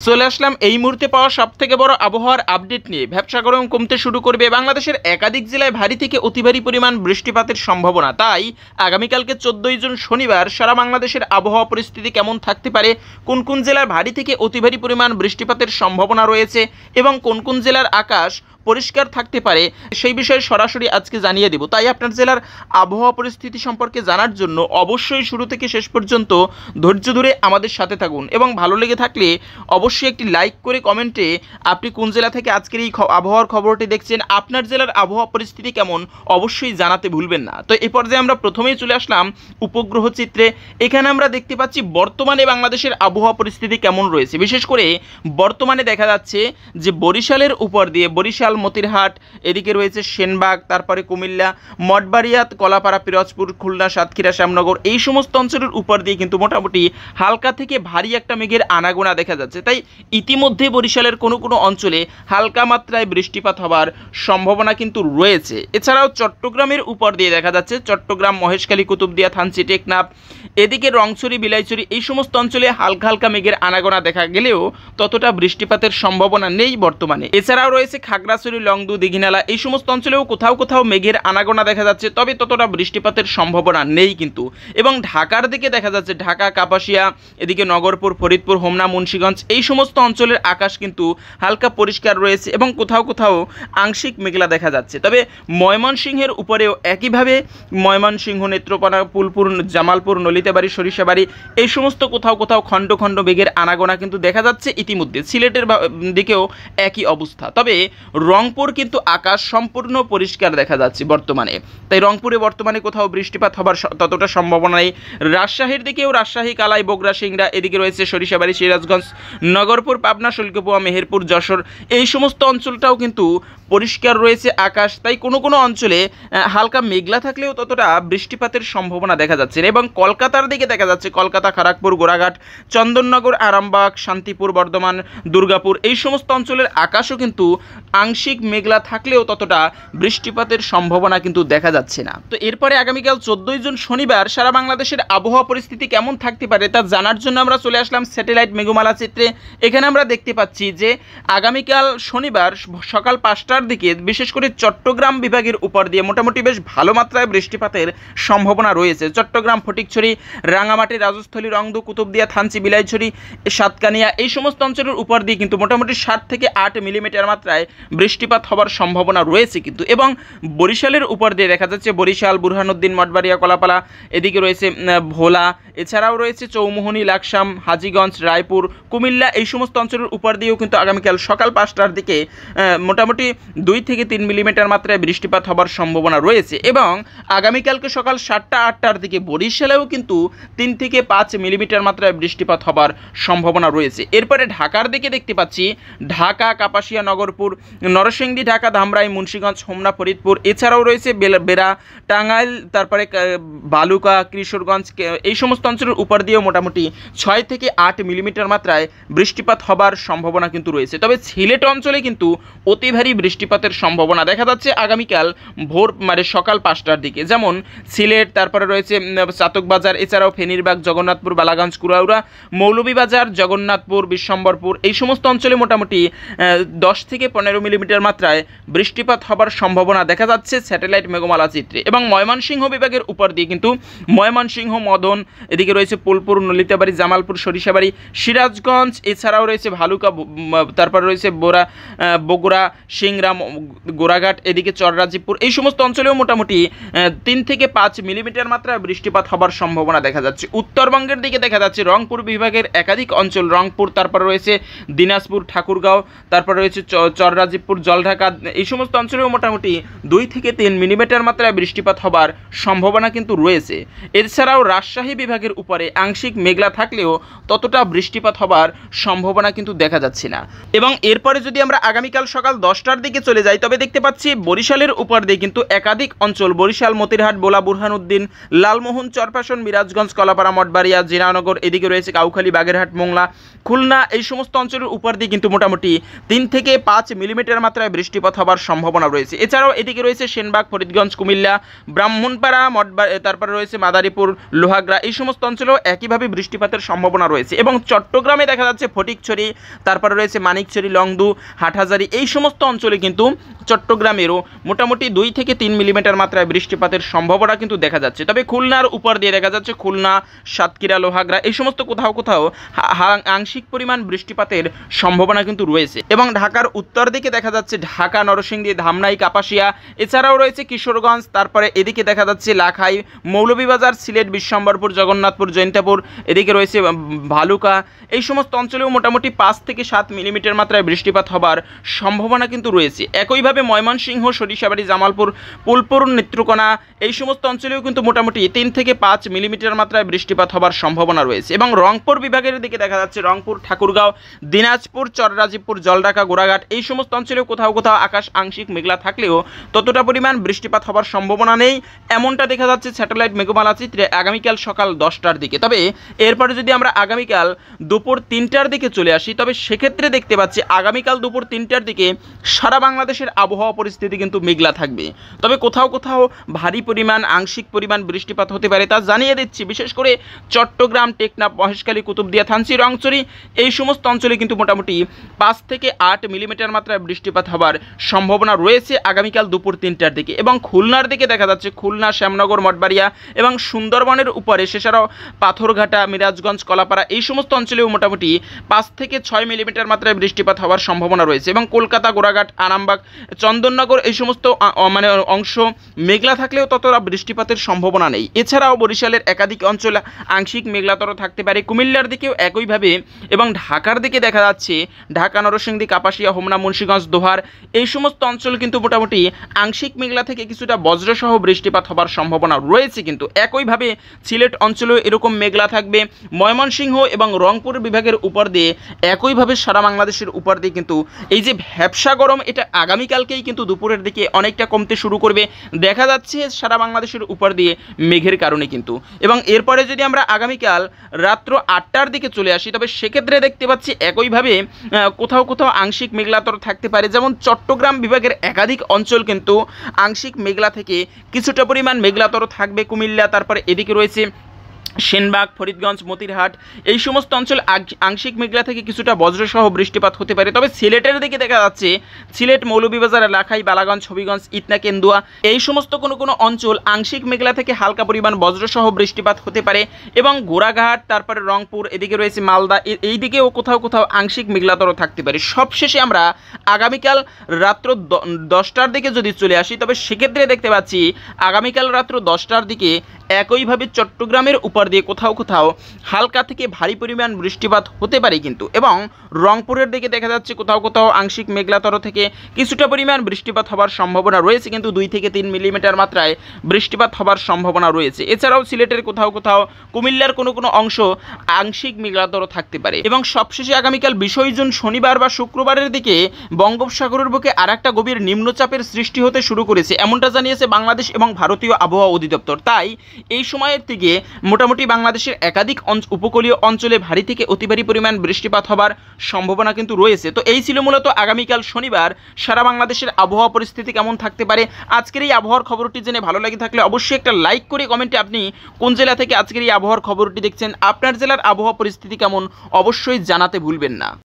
চলে আসলাম এই মুহূর্তে পাওয়া সবথেকে বড় আবহাওয়ার আপডেট নিয়ে। ভ্যাপসা গরম কমতে শুরু করবে। বাংলাদেশের একাধিক জেলায় ভারী থেকে অতি ভারী পরিমাণ বৃষ্টিপাতের সম্ভাবনা। তাই আগামীকালকে 14 জুন শনিবার সারা বাংলাদেশের আবহাওয়া পরিস্থিতি কেমন থাকতে পারে, কোন কোন জেলায় ভারী থেকে অতি ভারী পরিমাণ বৃষ্টিপাতের সম্ভাবনা রয়েছে এবং কোন কোন জেলার আকাশ পরিষ্কার থাকতে পারে, সেই বিষয়ে সরাসরি আজকে জানিয়ে দেব। তাই আপনার জেলার আবহাওয়া পরিস্থিতি সম্পর্কে জানার জন্য অবশ্যই শুরু থেকে শেষ পর্যন্ত ধৈর্য ধরে আমাদের সাথে থাকুন এবং ভালো লেগে থাকলে অবশ্যই একটি লাইক করে কমেন্টে আপনি কোন জেলা থেকে আজকের এই আবহাওয়ার খবরটি দেখছেন, আপনার জেলার আবহাওয়া পরিস্থিতি কেমন অবশ্যই জানাতে ভুলবেন না। তো এই পর্যায়ে আমরা প্রথমেই চলে আসলাম উপগ্রহ চিত্রে। এখানে আমরা দেখতে পাচ্ছি বর্তমানে বাংলাদেশের আবহাওয়া পরিস্থিতি কেমন রয়েছে। বিশেষ করে বর্তমানে দেখা যাচ্ছে যে বরিশালের উপর দিয়ে বরিশাল, মতিরহাট, এদিকে রয়েছে সেনবাগ, তারপরে কুমিল্লা, মঠবাড়িয়া, কলাপাড়া, পিরোজপুর, খুলনা, সাতক্ষীরা, শ্যামনগর, এই সমস্ত অঞ্চলের উপর দিয়ে কিন্তু মোটামুটি হালকা থেকে ভারী একটা মেঘের আনাগোনা দেখা যাচ্ছে। তাই ইতিমধ্যে বরিশালের কোনো কোনো অঞ্চলে হালকা মাত্রায় বৃষ্টিপাত হবার সম্ভাবনা কিন্তু রয়েছে। এছাড়াও চট্টগ্রামের উপর দিয়ে দেখা যাচ্ছে চট্টগ্রাম, মহেশখালী, কুতুবদিয়া, থানচি, টেকনাফ, এদিকে রংছড়ি, বিলাইছড়ি, এই সমস্ত অঞ্চলে হালকা হালকা মেঘের আনাগোনা দেখা গেলেও ততটা বৃষ্টিপাতের সম্ভাবনা নেই বর্তমানে। এছাড়াও রয়েছে খাগড়াছড়ি, লংদু, দীঘিনালা, এই সমস্ত অঞ্চলেও কোথাও কোথাও মেঘের আনাগোনা দেখা যাচ্ছে, তবে ততটা বৃষ্টিপাতের সম্ভাবনা নেই কিন্তু। এবং ঢাকার দিকে দেখা যাচ্ছে ঢাকা, কাপাসিয়া, এদিকে নগরপুর, ফরিদপুর, হোমনা, মুন্সিগঞ্জ, এই সমস্ত অঞ্চলের আকাশ কিন্তু হালকা পরিষ্কার রয়েছে এবং কোথাও কোথাও আংশিক মেঘলা দেখা যাচ্ছে। তবে ময়মনসিংহের উপরেও একইভাবে ময়মনসিংহ, নেত্রকোনা, ফুলপুর, জামালপুর, নলিতাবাড়ি, সরিষাবাড়ি, এই সমস্ত কোথাও কোথাও খণ্ড খণ্ড মেঘের আনাগোনা কিন্তু দেখা যাচ্ছে ইতিমধ্যে। সিলেটের দিকেও একই অবস্থা। তবে রংপুর কিন্তু আকাশ সম্পূর্ণ পরিষ্কার দেখা যাচ্ছে বর্তমানে। তাই রংপুরে বর্তমানে কোথাও বৃষ্টিপাত হবার ততটা সম্ভাবনা নেই। রাজশাহীর দিকেও রাজশাহী, কালাই, বগুড়া, সিংড়া, এদিকে রয়েছে সরিষাবাড়ি, সিরাজগঞ্জ, নগরপুর, পাবনা, শুল্কপুয়া, মেহেরপুর, যশোর, এই সমস্ত অঞ্চলটাও কিন্তু পরিষ্কার রয়েছে আকাশ। তাই কোনো কোনো অঞ্চলে হালকা মেঘলা থাকলেও ততটা বৃষ্টিপাতের সম্ভাবনা দেখা যাচ্ছে না। এবং কলকাতার দিকে দেখা যাচ্ছে কলকাতা, খড়গপুর, গোরাঘাট, চন্দননগর, আরামবাগ, শান্তিপুর, বর্ধমান, দুর্গাপুর, এই সমস্ত অঞ্চলের আকাশও কিন্তু আংশিক মেঘলা থাকলেও ততটা বৃষ্টিপাতের সম্ভাবনা কিন্তু দেখা যাচ্ছে না। তো এরপরে আগামীকাল 14 জুন শনিবার সারা বাংলাদেশের আবহাওয়া পরিস্থিতি কেমন থাকতে পারে তা জানার জন্য আমরা চলে আসলাম স্যাটেলাইট মেঘমালা চিত্রে। এখানে আমরা দেখতে পাচ্ছি যে আগামীকাল শনিবার সকাল 5টার দিকে বিশেষ করে চট্টগ্রাম বিভাগের উপর দিয়ে মোটামুটি বেশ ভালো মাত্রায় বৃষ্টিপাতের সম্ভাবনা রয়েছে। চট্টগ্রাম, ফটিকছড়ি, রাঙামাটি, রাজস্থলী, রংদু, কুতুবদিয়া, থানচি, বিলাইছড়ি, সাতকানিয়া, এই সমস্ত অঞ্চলের উপর দিয়ে কিন্তু মোটামুটি 7 থেকে 8 মিলিমিটার মাত্রায় বৃষ্টিপাত হবার সম্ভাবনা রয়েছে কিন্তু। এবং বরিশালের উপর দিয়ে দেখা যাচ্ছে বরিশাল, বুরহানুদ্দিন, মঠবাড়িয়া, কলাপাড়া, এদিকে রয়েছে ভোলা, এছাড়াও রয়েছে চৌমুহনী, লাকসাম, হাজীগঞ্জ, রায়পুর, কুমিল্লা, এই সমস্ত অঞ্চলের উপর দিয়েও কিন্তু আগামীকাল সকাল 5টার দিকে মোটামুটি 2 থেকে 3 মিলিমিটার মাত্রায় বৃষ্টিপাত হবার সম্ভাবনা রয়েছে। এবং আগামীকালকে সকাল 7টা 8টার দিকে বরিশালেও কিন্তু 3 থেকে 5 মিলিমিটার মাত্রায় বৃষ্টিপাত হবার সম্ভাবনা রয়েছে। এরপরে ঢাকার দিকে দেখতে পাচ্ছি ঢাকা, কাপাসিয়া, নগরপুর, নরসিংদী, ঢাকা, ধামরাই, মুন্সিগঞ্জ, হোমনা, ফরিদপুর, এছাড়াও রয়েছে বেড়া, টাঙ্গাইল, তারপরে বালুকা, কিশোরগঞ্জ, এই সমস্ত অঞ্চলের উপর দিয়েও মোটামুটি 6 থেকে 8 মিলিমিটার মাত্রায় বৃষ্টিপাত হবার সম্ভাবনা কিন্তু রয়েছে। তবে সিলেট অঞ্চলে কিন্তু অতি ভারী বৃষ্টিপাতের সম্ভাবনা দেখা যাচ্ছে আগামীকাল ভোর সকাল 5টার দিকে। যেমন সিলেট, তারপরে রয়েছে চাতকবাজার, এছাড়াও ফেনীরবাগ, জগন্নাথপুর, বালাগঞ্জ, কুড়াউড়া, মৌলভীবাজার, জগন্নাথপুর, বিশ্বম্বরপুর, এই সমস্ত অঞ্চলে মোটামুটি 10 থেকে 15 মিলিমিটার মাত্রায় বৃষ্টিপাত হবার সম্ভাবনা দেখা যাচ্ছে স্যাটেলাইট মেঘমালা চিত্রে। এবং ময়মনসিংহ বিভাগের উপর দিয়ে কিন্তু ময়মনসিংহ, মদন, এদিকে রয়েছে ফুলপুর, নলিতাবাড়ি, জামালপুর, সরিষাবাড়ি, সিরাজগঞ্জ, এছাড়াও রয়েছে ভালুকা, তারপরে রয়েছে বগুড়া, সিংড়া, গোরাঘাট, এদিকে চররাজীবপুর, এই সমস্ত অঞ্চলেও মোটামুটি 3 থেকে 5 মিলিমিটার মাত্রায় বৃষ্টিপাত হবার সম্ভাবনা দেখা যাচ্ছে। উত্তরবঙ্গের দিকে দেখা যাচ্ছে রংপুর বিভাগের একাধিক অঞ্চল, রংপুর, তারপরে রয়েছে দিনাজপুর, ঠাকুরগাঁও, তারপরে রয়েছে চররাজীবপুর, জলঢাকা, এই সমস্ত অঞ্চলেও মোটামুটি 2 থেকে 3 মিলিমিটার মাত্রায় বৃষ্টিপাত হবার সম্ভাবনা কিন্তু রয়েছে। এছাড়াও রাজশাহী বিভাগের উপরে আংশিক মেঘলা থাকলেও ততটা বৃষ্টিপাত হবার সম্ভাবনা কিন্তু দেখা যাচ্ছে না। এবং এরপরে যদি আমরা আগামীকাল সকাল 10টার দিকে চলে যাই তবে দেখতে পাচ্ছি বরিশালের উপর দিয়ে কিন্তু একাধিক অঞ্চল, বরিশাল, মতিরহাট, বোলা, বুরহানুদ্দিন, লালমোহন, চরপাশন, মিরাজগঞ্জ, কলাপাড়া, মঠবাড়িয়া, জিরানগর, এদিকে রয়েছে কাউখালী, বাগেরহাট, মোংলা, খুলনা, এই সমস্ত অঞ্চলের উপর দিয়ে কিন্তু মোটামুটি 3 থেকে 5 মিলিমিটার মাত্রায় বৃষ্টিপাত হবার সম্ভাবনা রয়েছে। এছাড়াও এদিকে রয়েছে সেনবাগ, ফরিদগঞ্জ, কুমিল্লা, ব্রাহ্মণপাড়া, তারপরে রয়েছে মাদারীপুর, লোহাগড়া, এই সমস্ত অঞ্চলেও একইভাবে বৃষ্টিপাতের সম্ভাবনা রয়েছে। এবং চট্টগ্রামে দেখা যাচ্ছে ফটিকছড়ি, তারপরে রয়েছে মানিকছড়ি, লংদু, হাটহাজারী, এই সমস্ত অঞ্চলে কিন্তু চট্টগ্রামেরও মোটামুটি 2 থেকে 3 মিলিমিটার মাত্রায় বৃষ্টিপাতের সম্ভাবনা কিন্তু দেখা যাচ্ছে। তবে খুলনার উপর দিয়ে দেখা যাচ্ছে খুলনা, সাতক্ষীরা, লোহাগড়া, এই সমস্ত কোথাও কোথাও আংশিক পরিমাণ বৃষ্টিপাতের সম্ভাবনা কিন্তু রয়েছে। এবং ঢাকার উত্তর দিকে দেখা যাচ্ছে ঢাকা, নরসিংদী, ধামরাই, কাপাসিয়া, এছাড়াও রয়েছে কিশোরগঞ্জ, তারপরে এদিকে দেখা যাচ্ছে লাখাই, মৌলভীবাজার, সিলেট, বিশ্বম্বরপুর, জগন্নাথপুর, জৈন্তাপুর, এদিকে রয়েছে ভালুকা, এই সমস্ত অঞ্চলেও মোটামুটি 5 থেকে 7 মিলিমিটার মাত্রায় বৃষ্টিপাত হবার সম্ভাবনা কিন্তু রয়েছে। একইভাবে ময়মনসিংহ, সরিষাবাড়ি, জামালপুর, ফুলপুর, নেত্রকোনা, এই সমস্ত অঞ্চলেও কিন্তু মোটামুটি 3 থেকে 5 মিলিমিটার মাত্রায় বৃষ্টিপাত হবার সম্ভাবনা রয়েছে। এবং রংপুর বিভাগের দিকে দেখা যাচ্ছে রংপুর, ঠাকুরগাঁও, দিনাজপুর, চররাজীবপুর, জলঢাকা, গোড়াঘাট, এই সমস্ত অঞ্চলেও কোথাও কোথাও আকাশ আংশিক মেঘলা থাকলেও ততটা পরিমাণ বৃষ্টিপাত হবার সম্ভাবনা নেই, এমনটা দেখা যাচ্ছে স্যাটেলাইট মেঘমালা চিত্রে আগামীকাল সকাল 10টার দিকে। তবে এরপরে যদি আমরা আগামীকাল দুপুর 3টার দিকে চলে আসি, তবে সেক্ষেত্রে দেখতে পাচ্ছি আগামীকাল দুপুর 3টার দিকে সারা বাংলাদেশের আবহাওয়া পরিস্থিতি কিন্তু মেঘলা থাকবে। তবে কোথাও কোথাও ভারী পরিমাণ আংশিক পরিমাণ বৃষ্টিপাত হতে পারে তা জানিয়ে দিচ্ছি। বিশেষ করে চট্টগ্রাম, টেকনাফ, মহেশখালী, কুতুবদিয়া, থানচি, রংছড়ি, এই সমস্ত অঞ্চলে কিন্তু মোটামুটি 5 থেকে 8 মিলিমিটার মাত্রায় বৃষ্টিপাত হবার সম্ভাবনা রয়েছে আগামীকাল দুপুর 3টার দিকে। এবং খুলনার দিকে দেখা যাচ্ছে খুলনা, শ্যামনগর, মঠবাড়িয়া এবং সুন্দরবনের উপরে সেছাড়াও পাথরঘাটা, মিরাজগঞ্জ, কলাপাড়া, এই সমস্ত অঞ্চলেও মোটামুটি 5 থেকে 6 মিলিমিটার মাত্রায় বৃষ্টিপাত হওয়ার সম্ভাবনা রয়েছে। এবং কলকাতা, গোড়াঘাট, আরামবাগ, চন্দননগর, এই সমস্ত অংশ মেঘলা থাকলেও ততটা বৃষ্টিপাতের সম্ভাবনা নেই। এছাড়াও বরিশালের একাধিক অঞ্চল আংশিক মেঘলাতর থাকতে পারে, কুমিল্লার দিকেও একইভাবে। এবং ঢাকার দিকে দেখা যাচ্ছে ঢাকা, নরসিংদী, কাপাসিয়া, হোমনা, মুন্সিগঞ্জ, দোহার, এই সমস্ত অঞ্চল কিন্তু মোটামুটি আংশিক মেঘলা থেকে কিছুটা বজ্রসহ বৃষ্টিপাত হবার সম্ভাবনা রয়েছে। কিন্তু একইভাবে সিলেট অঞ্চলেও এরকম মেঘলা থাকবে। ময়মনসিংহ এবং রংপুর বিভাগের উপর দিয়ে একইভাবে সারা বাংলাদেশের উপর দিয়ে কিন্তু এই যে ভ্যাপসা গরম, এটা আগামীকালকেই কিন্তু দুপুরের দিকে অনেকটা কমতে শুরু করবে দেখা যাচ্ছে সারা বাংলাদেশের উপর দিয়ে মেঘের কারণে কিন্তু। এবং এরপরে যদি আমরা আগামীকাল রাত্র 8টার দিকে চলে আসি, তবে সেক্ষেত্রে দেখতে পাচ্ছি একইভাবে কোথাও কোথাও আংশিক মেঘলাতর থাকতে পারে। যেমন চট্টগ্রাম বিভাগের একাধিক অঞ্চল কিন্তু আংশিক মেঘলা থেকে কিছুটা পরিমাণ মেঘলাতর থাকবে। কুমিল্লা, তারপরে এদিকে রয়েছে সেনবাগ, ফরিদগঞ্জ, মতিরহাট, এই সমস্ত অঞ্চল আংশিক মেঘলা থেকে কিছুটা বজ্রসহ বৃষ্টিপাত হতে পারে। তবে সিলেটের দিকে দেখা যাচ্ছে সিলেট, মৌলভীবাজার, লাখাই, বালাগঞ্জ, হবিগঞ্জ, ইটনা, কেন্দুয়া, এই সমস্ত কোনো অঞ্চল আংশিক মেঘলা থেকে হালকা পরিমাণ বজ্রসহ বৃষ্টিপাত হতে পারে। এবং গোড়াঘাট, তারপরে রংপুর, এদিকে রয়েছে মালদা, এই দিকেও কোথাও কোথাও আংশিক মেঘলাতর থাকতে পারে। সবশেষে আমরা আগামীকাল রাত্র 10টার দিকে যদি চলে আসি, তবে সেক্ষেত্রে দেখতে পাচ্ছি আগামীকাল রাত্র 10টার দিকে একইভাবে চট্টগ্রামের উপর দিয়ে কোথাও কোথাও হালকা থেকে ভারী পরিমাণ বৃষ্টিপাত হতে পারে কিন্তু। এবং রংপুরের দিকে দেখা যাচ্ছে কোথাও কোথাও আংশিক মেঘলাতর থেকে কিছুটা পরিমাণ বৃষ্টিপাত হবার সম্ভাবনা রয়েছে, কিন্তু 2 থেকে 3 মিলিমিটার মাত্রায় বৃষ্টিপাত হবার সম্ভাবনা রয়েছে। এছাড়াও সিলেটের কোথাও কোথাও, কুমিল্লার কোনো অংশ আংশিক মেঘলাতর থাকতে পারে। এবং সবশেষে আগামীকাল 20 জুন শনিবার বা শুক্রবারের দিকে বঙ্গোপসাগরের বুকে আরেকটা গভীর নিম্নচাপের সৃষ্টি হতে শুরু করেছে, এমনটা জানিয়েছে বাংলাদেশ এবং ভারতীয় আবহাওয়া অধিদপ্তর। তাই এই সময়ের থেকে মোটামুটি বাংলাদেশের একাধিক উপকূলীয় অঞ্চলে ভারী থেকে অতি ভারী পরিমাণ বৃষ্টিপাত হবার সম্ভাবনা কিন্তু রয়েছে। তো এই ছিল মূলত আগামীকাল শনিবার সারা বাংলাদেশের আবহাওয়া পরিস্থিতি কেমন থাকতে পারে। আজকের এই আবহাওয়ার খবরটি জেনে ভালো লাগে থাকলে অবশ্যই একটা লাইক করে কমেন্টে আপনি কোন জেলা থেকে আজকের এই আবহাওয়ার খবরটি দেখছেন, আপনার জেলার আবহাওয়া পরিস্থিতি কেমন অবশ্যই জানাতে ভুলবেন না।